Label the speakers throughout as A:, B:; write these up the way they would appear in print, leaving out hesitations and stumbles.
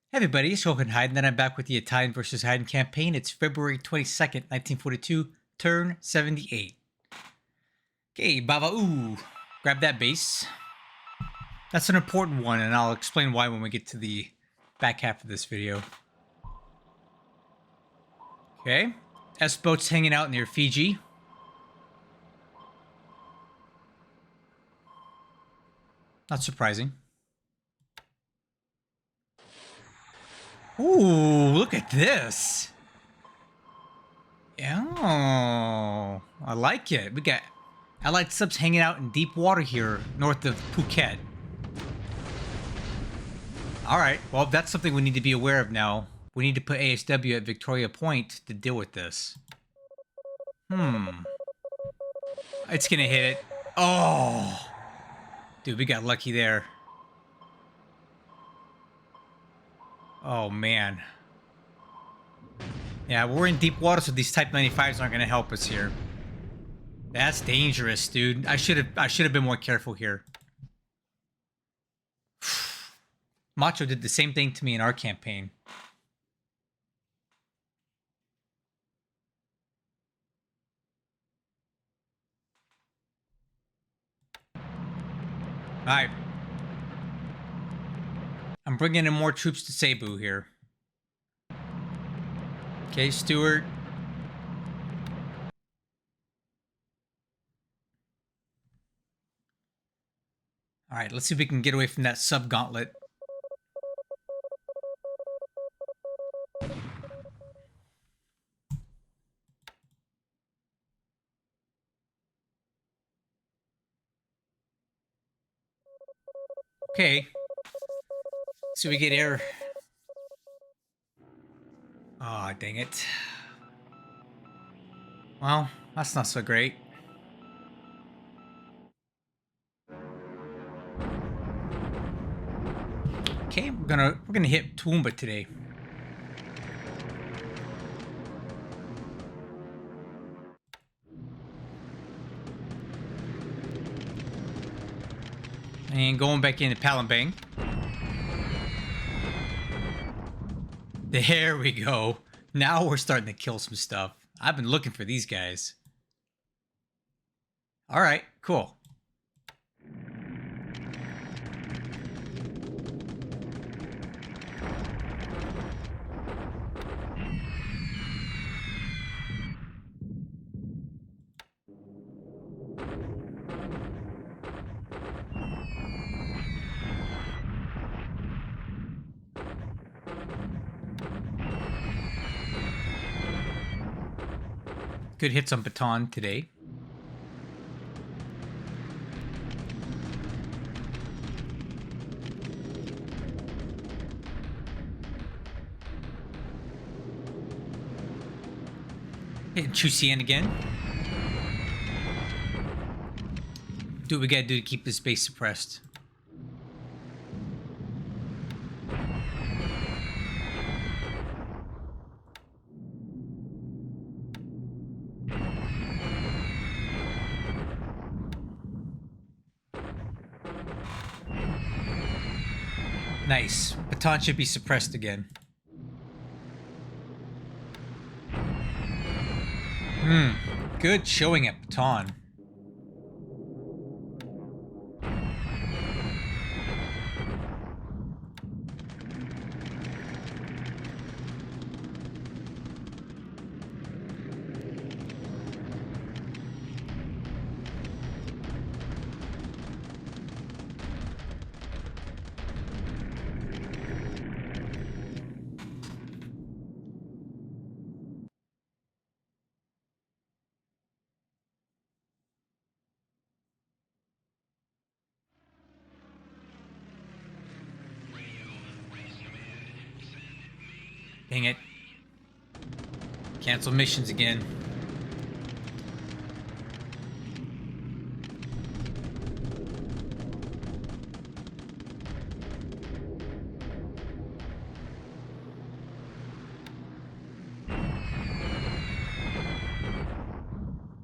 A: Hey everybody, it's Heiden, and I'm back with the Italian versus Heiden campaign. It's February 22nd, 1942, turn 78. Okay, Bava Ooh, grab that base. That's an important one, and I'll explain why when we get to the back half of this video. Okay, S-boats hanging out near Fiji. Not surprising. Ooh, look at this. Oh, I like it. We got Allied subs hanging out in deep water here, north of Phuket. All right, well, that's something we need to be aware of now. We need to put ASW at Victoria Point to deal with this. It's gonna hit it. Oh! Dude, we got lucky there. Oh, man. Yeah, we're in deep water, so these Type 95s aren't gonna help us here. That's dangerous, dude. I should have been more careful here. Macho did the same thing to me in our campaign. Alright. I'm bringing in more troops to Cebu here. Okay, Stewart. Alright, let's see if we can get away from that sub-gauntlet. Okay. So we get air. Aw, dang it. Well, that's not so great. Okay, we're gonna hit Toowoomba today. And going back into Palembang. There we go. Now we're starting to kill some stuff. I've been looking for these guys. All right, cool. Good hits on Baton today. Hitting Chusian again. Do what we gotta do to keep this base suppressed. Nice. Baton should be suppressed again. Good showing at Baton. Dang it. Cancel missions again.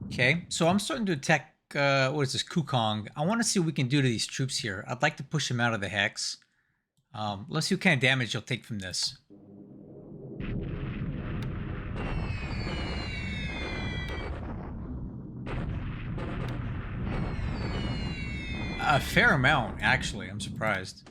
A: Okay, so I'm starting to attack, what is this, Kukong. I want to see what we can do to these troops here. I'd like to push them out of the hex. Let's see what kind of damage you'll take from this. A fair amount, actually. I'm surprised.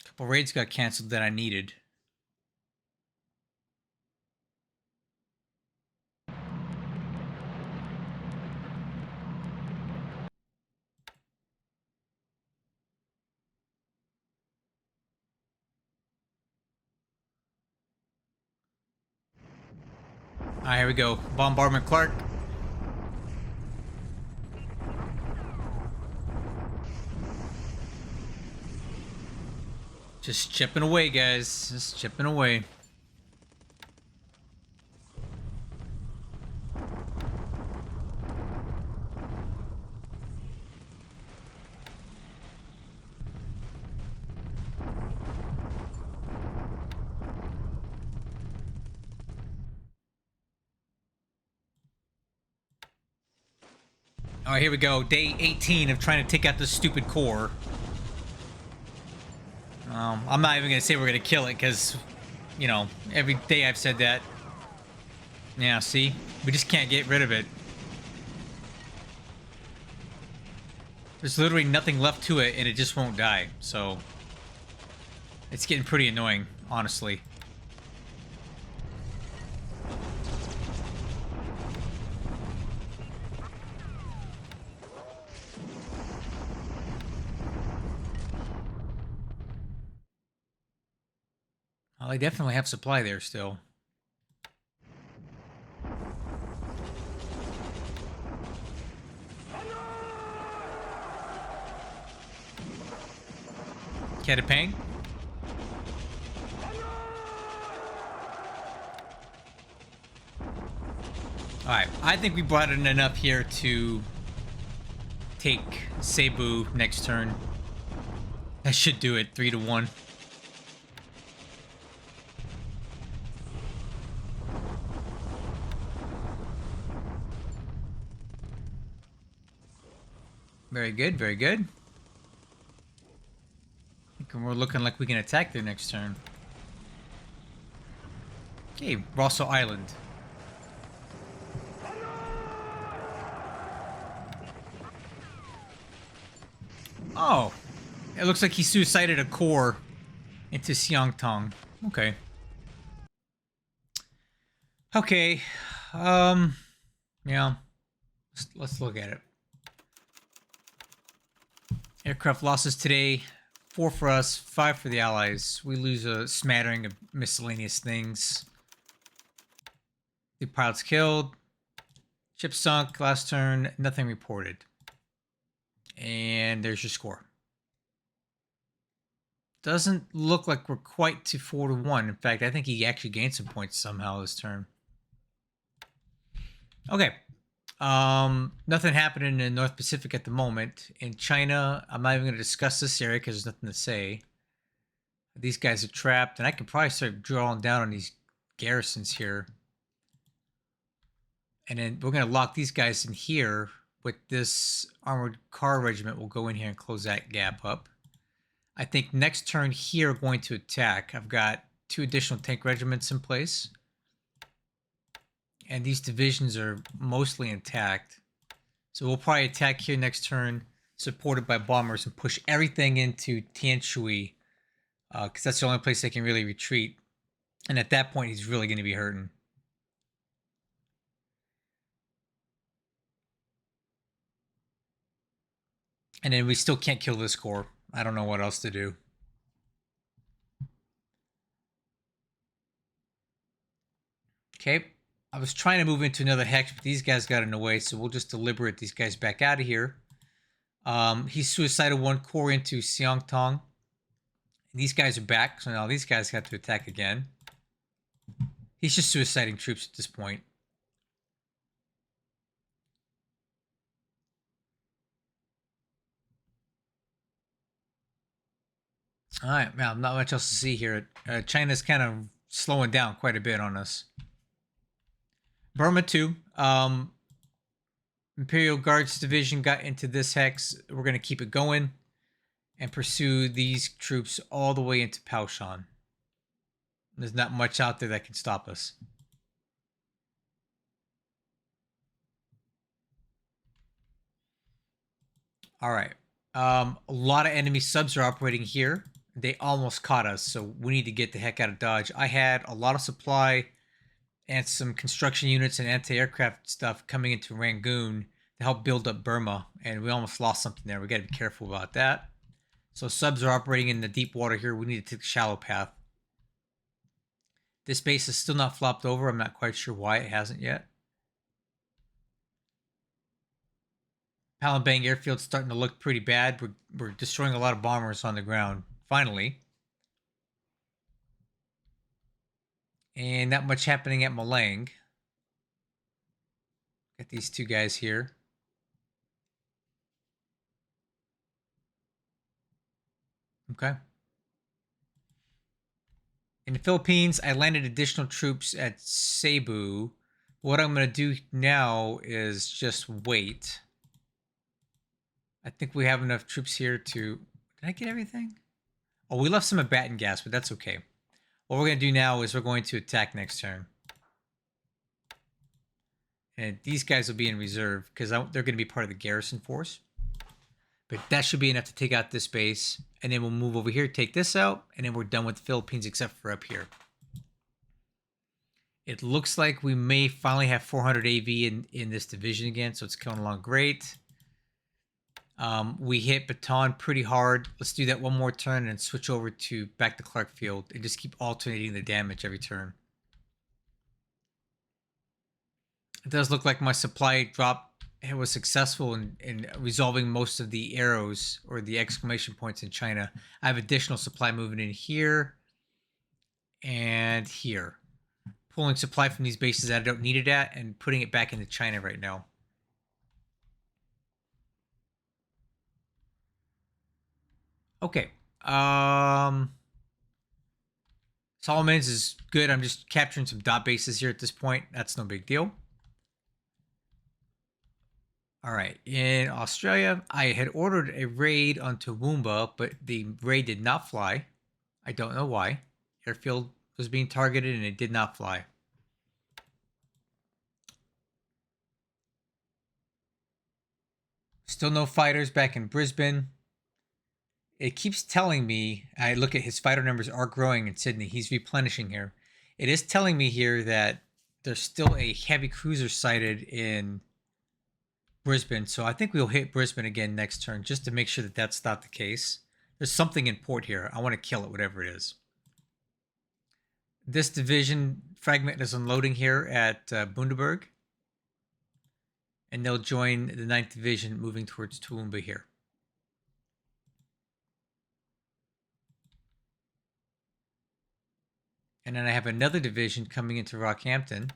A: Couple raids got canceled that I needed. Alright, here we go. Bombardment Clark. Just chipping away, guys. Just chipping away. Alright, here we go. Day 18 of trying to take out this stupid core. I'm not even going to say we're going to kill it because, you know, every day I've said that. Yeah, see? We just can't get rid of it. There's literally nothing left to it and it just won't die. So, it's getting pretty annoying, honestly. Well, I definitely have supply there still. Catapang. Alright, I think we brought in enough here to take Cebu next turn. That should do it, 3-1. Very good, very good. I think we're looking like we can attack their next turn. Okay, Rosso Island. Oh, it looks like he suicided a core into Xiangtong. Okay. Okay. Yeah. Let's look at it. Aircraft losses today. 4 for us, 5 for the Allies. We lose a smattering of miscellaneous things. 2 pilots killed. Ship sunk last turn. Nothing reported. And there's your score. Doesn't look like we're quite to 4-1. In fact, I think he actually gained some points somehow this turn. Okay. Nothing happening in the North Pacific at the moment. In China, I'm not even going to discuss this area because there's nothing to say. These guys are trapped, and I can probably start drawing down on these garrisons here. And then we're going to lock these guys in here with this armored car regiment. We'll go in here and close that gap up. I think next turn here, we're going to attack. I've got 2 additional tank regiments in place. And these divisions are mostly intact. So we'll probably attack here next turn, supported by bombers, and push everything into Tianshui. Because that's the only place they can really retreat. And at that point, he's really going to be hurting. And then we still can't kill this core. I don't know what else to do. Okay. I was trying to move into another hex, but these guys got in the way, so we'll just deliberate these guys back out of here. He suicided 1 core into Xiangtong. These guys are back, so now these guys have to attack again. He's just suiciding troops at this point. All right, well, not much else to see here. China's kind of slowing down quite a bit on us. Burma too. Imperial Guards Division got into this hex. We're going to keep it going and pursue these troops all the way into Paoshan. There's not much out there that can stop us. All right. A lot of enemy subs are operating here. They almost caught us, so we need to get the heck out of Dodge. I had a lot of supply and some construction units and anti-aircraft stuff coming into Rangoon to help build up Burma, and we almost lost something there. We got to be careful about that. So subs are operating in the deep water here. We need to take the shallow path. This base is still not flopped over. I'm not quite sure why it hasn't yet. Palembang Airfield's starting to look pretty bad. We're destroying a lot of bombers on the ground, finally. And not much happening at Malang. Got these two guys here. Okay. In the Philippines, I landed additional troops at Cebu. What I'm going to do now is just wait. I think we have enough troops here to... Did I get everything? Oh, we left some at Baton Gas, but that's okay. What we're going to do now is we're going to attack next turn. And these guys will be in reserve because they're going to be part of the garrison force. But that should be enough to take out this base. And then we'll move over here, take this out, and then we're done with the Philippines except for up here. It looks like we may finally have 400 AV in this division again, so it's coming along great. We hit Baton pretty hard. Let's do that one more turn and switch over to back to Clarkfield and just keep alternating the damage every turn. It does look like my supply drop was successful in resolving most of the arrows or the exclamation points in China. I have additional supply moving in here and here. Pulling supply from these bases that I don't need it at and putting it back into China right now. Okay. Solomon's is good. I'm just capturing some dot bases here at this point. That's no big deal. All right. In Australia, I had ordered a raid on Toowoomba, but the raid did not fly. I don't know why. Airfield was being targeted and it did not fly. Still no fighters back in Brisbane. It keeps telling me, I look at his fighter numbers are growing in Sydney. He's replenishing here. It is telling me here that there's still a heavy cruiser sighted in Brisbane. So I think we'll hit Brisbane again next turn just to make sure that that's not the case. There's something in port here. I want to kill it, whatever it is. This division fragment is unloading here at Bundaberg. And they'll join the 9th Division moving towards Toowoomba here. And then I have another division coming into Rockhampton.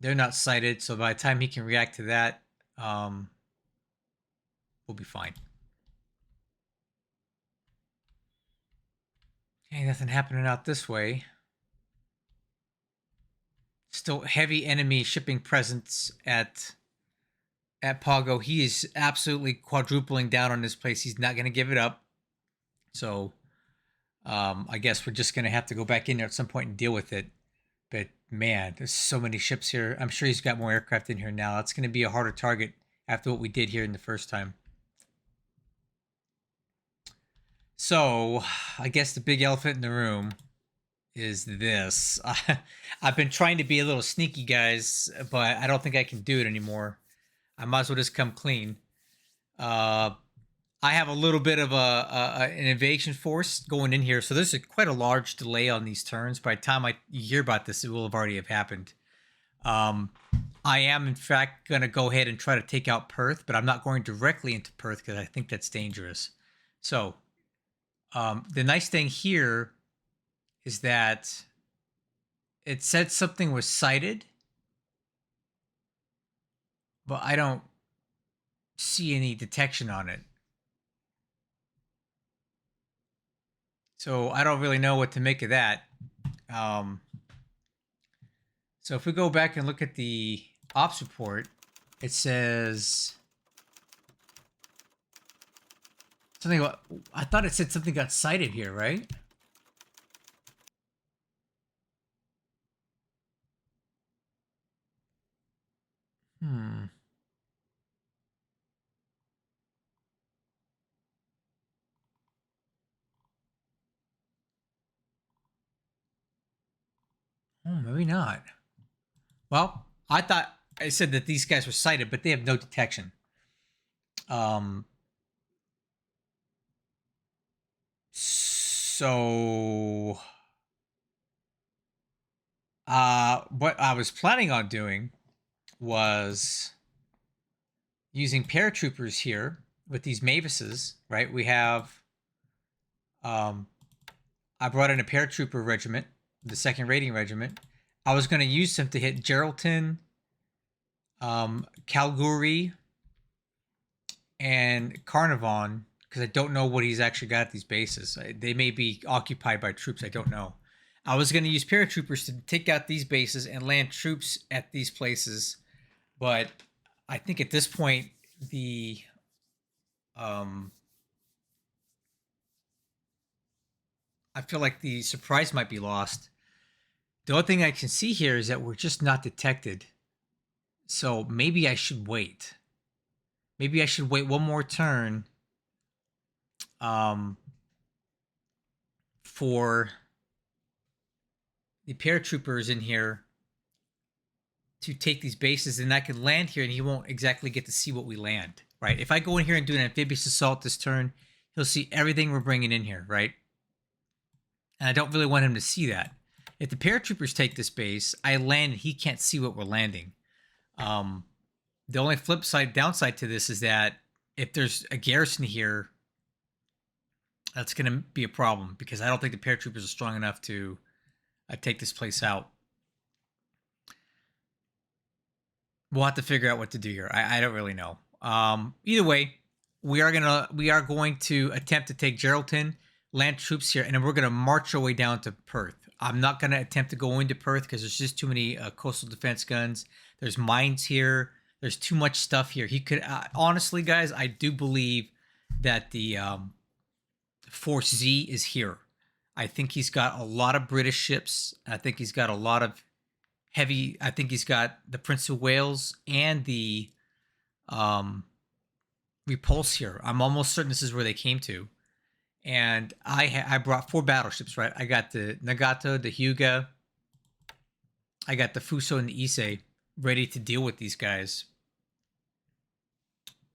A: They're not sighted, so by the time he can react to that, we'll be fine. Okay, nothing happening out this way. Still heavy enemy shipping presence at Pago. He is absolutely quadrupling down on this place. He's not going to give it up. So I guess we're just going to have to go back in there at some point and deal with it. But man, there's so many ships here. I'm sure he's got more aircraft in here now. It's going to be a harder target after what we did here in the first time. So I guess the big elephant in the room is this. I've been trying to be a little sneaky, guys, but I don't think I can do it anymore. I might as well just come clean. I have a little bit of an invasion force going in here, so there's quite a large delay on these turns. By the time you hear about this, it will have already have happened. I am, in fact, going to go ahead and try to take out Perth, but I'm not going directly into Perth because I think that's dangerous. So the nice thing here is that it said something was sighted, but I don't see any detection on it. So I don't really know what to make of that. So if we go back and look at the ops report, it says something about, I thought it said something got cited here, right? Hmm. Oh, maybe not. Well, I thought I said that these guys were cited, but they have no detection. So what I was planning on doing was using paratroopers here with these Mavises, right? We have I brought in a paratrooper regiment, the 2nd Rating Regiment. I was going to use them to hit Geraldton, Calgary, and Carnarvon, because I don't know what he's actually got at these bases. They may be occupied by troops. I don't know. I was going to use paratroopers to take out these bases and land troops at these places, but I think at this point the I feel like the surprise might be lost. The only thing I can see here is that we're just not detected. So maybe I should wait. Maybe I should wait one more turn for the paratroopers in here to take these bases, and I can land here and he won't exactly get to see what we land, right? If I go in here and do an amphibious assault this turn, he'll see everything we're bringing in here, right? And I don't really want him to see that. If the paratroopers take this base, I land and he can't see what we're landing. The only flip side, downside to this is that if there's a garrison here, that's going to be a problem because I don't think the paratroopers are strong enough to take this place out. We'll have to figure out what to do here. I don't really know. Either way, we are going to attempt to take Geraldton, land troops here, and then we're gonna march our way down to Perth. I'm not gonna attempt to go into Perth because there's just too many coastal defense guns. There's mines here. There's too much stuff here. He could honestly, guys, I do believe that the Force Z is here. I think he's got a lot of British ships. I think he's got a lot of heavy. I think he's got the Prince of Wales and the Repulse here. I'm almost certain this is where they came to. And I brought 4 battleships, right? I got the Nagato, the Hyuga, I got the Fuso and the Issei ready to deal with these guys.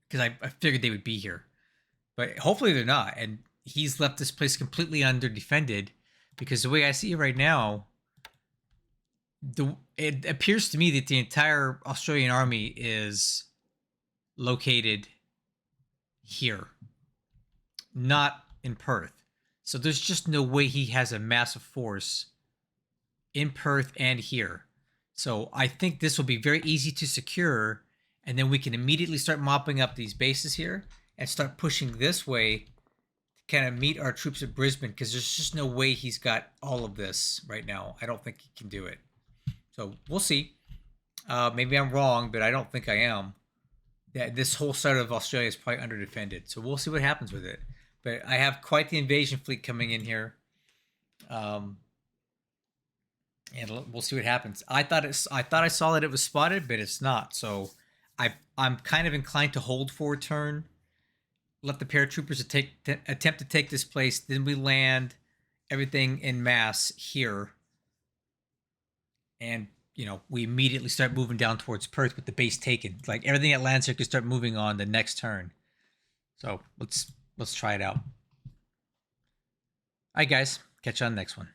A: Because I figured they would be here. But hopefully they're not. And he's left this place completely under-defended. Because the way I see it right now, it appears to me that the entire Australian army is located here, not in Perth. So there's just no way he has a massive force in Perth and here. So I think this will be very easy to secure, and then we can immediately start mopping up these bases here and start pushing this way to kind of meet our troops at Brisbane, because there's just no way he's got all of this right now. I don't think he can do it. So we'll see. Maybe I'm wrong, but I don't think I am. That this whole side of Australia is probably under-defended. So we'll see what happens with it. But I have quite the invasion fleet coming in here. And we'll see what happens. I thought I saw that it was spotted, but it's not. So I'm kind of inclined to hold for a turn. Let the paratroopers attempt to take this place. Then we land everything in mass here. And, you know, we immediately start moving down towards Perth with the base taken. Like, everything that lands here could start moving on the next turn. So let's try it out. All right, guys. Catch you on the next one.